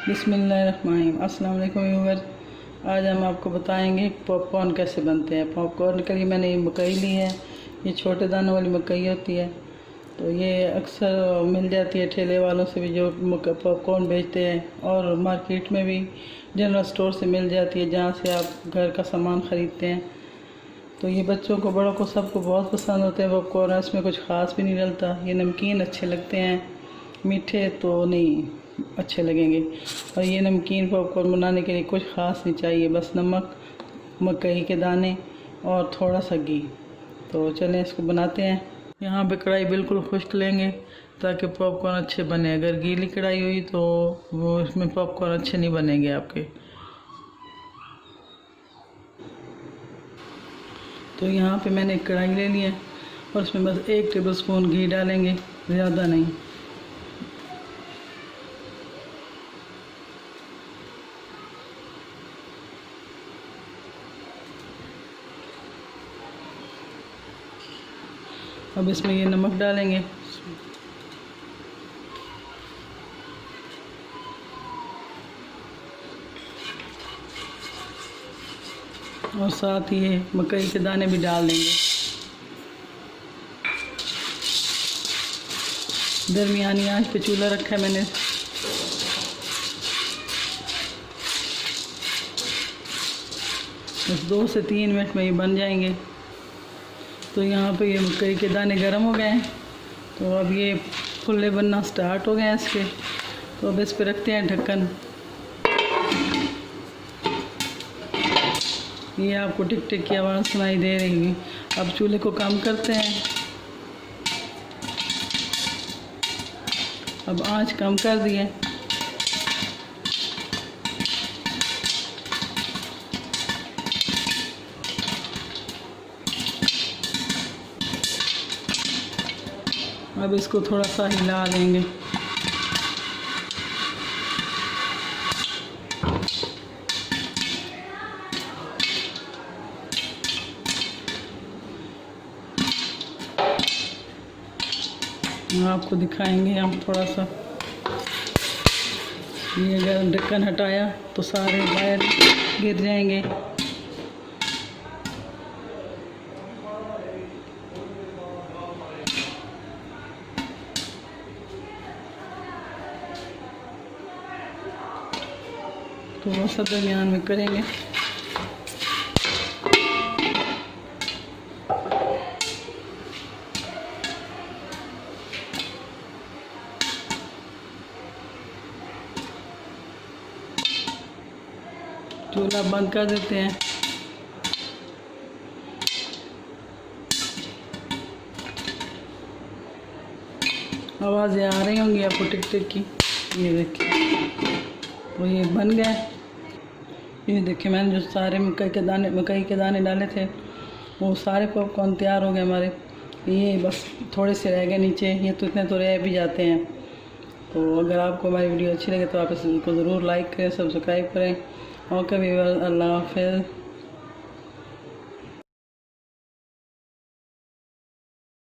बिस्मिल्लाहिर्रहमानिर्रहीम। अस्सलाम वालेकुम व्यूअर। आज हम आपको बताएंगे पॉपकॉर्न कैसे बनते हैं। पॉपकॉर्न के लिए मैंने ये मकई ली है। ये छोटे दानों वाली मकई होती है, तो ये अक्सर मिल जाती है ठेले वालों से भी जो पॉपकॉर्न बेचते हैं, और मार्केट में भी जनरल स्टोर से मिल जाती है जहाँ से आप घर का सामान ख़रीदते हैं। तो ये बच्चों को बड़ों को सबको बहुत पसंद होते हैं पॉपकॉर्न। इसमें कुछ ख़ास भी नहीं डलता। ये नमकीन अच्छे लगते हैं, मीठे तो नहीं अच्छे लगेंगे। और ये नमकीन पॉपकॉर्न बनाने के लिए कुछ ख़ास नहीं चाहिए, बस नमक, मकई के दाने और थोड़ा सा घी। तो चलें इसको बनाते हैं। यहाँ पे कढ़ाई बिल्कुल खुश्क लेंगे ताकि पॉपकॉर्न अच्छे बने। अगर गीली कढ़ाई हुई तो वो इसमें पॉपकॉर्न अच्छे नहीं बनेंगे आपके। तो यहाँ पे मैंने एक कढ़ाई ले ली है और उसमें बस 1 टेबल स्पून घी डालेंगे, ज़्यादा नहीं। अब इसमें ये नमक डालेंगे, और साथ ही ये मकई के दाने भी डाल देंगे। दरमियानी आंच पे चूल्हा रखा है मैंने। बस 2 से 3 मिनट में ये बन जाएंगे। तो यहाँ पे ये मकई के दाने गर्म हो गए हैं, तो अब ये फुल्ले बनना स्टार्ट हो गए हैं इसके। तो अब इस पे रखते हैं ढक्कन। ये आपको टिक टिक की आवाज़ सुनाई दे रही है। अब चूल्हे को कम करते हैं। अब आंच कम कर दी है। अब इसको थोड़ा सा हिला देंगे। आपको दिखाएंगे हम थोड़ा सा। ये अगर ढक्कन हटाया तो सारे बाहर गिर जाएंगे। तो वो सब दरमियान में करेंगे। चूल्हा बंद कर देते हैं। आवाज़ें आ रही होंगी आपको टिक टिक की। ये देखिए, तो ये बन गए। ये देखिए, मैंने जो सारे मकई के दाने डाले थे वो सारे पॉपकॉर्न तैयार हो गए हमारे। ये बस थोड़े से रह गए नीचे, ये तो इतने तो रह भी जाते हैं। तो अगर आपको हमारी वीडियो अच्छी लगे तो आप इसको ज़रूर लाइक करें, सब्सक्राइब करें। और कभी अल्लाह हाफ़िज़।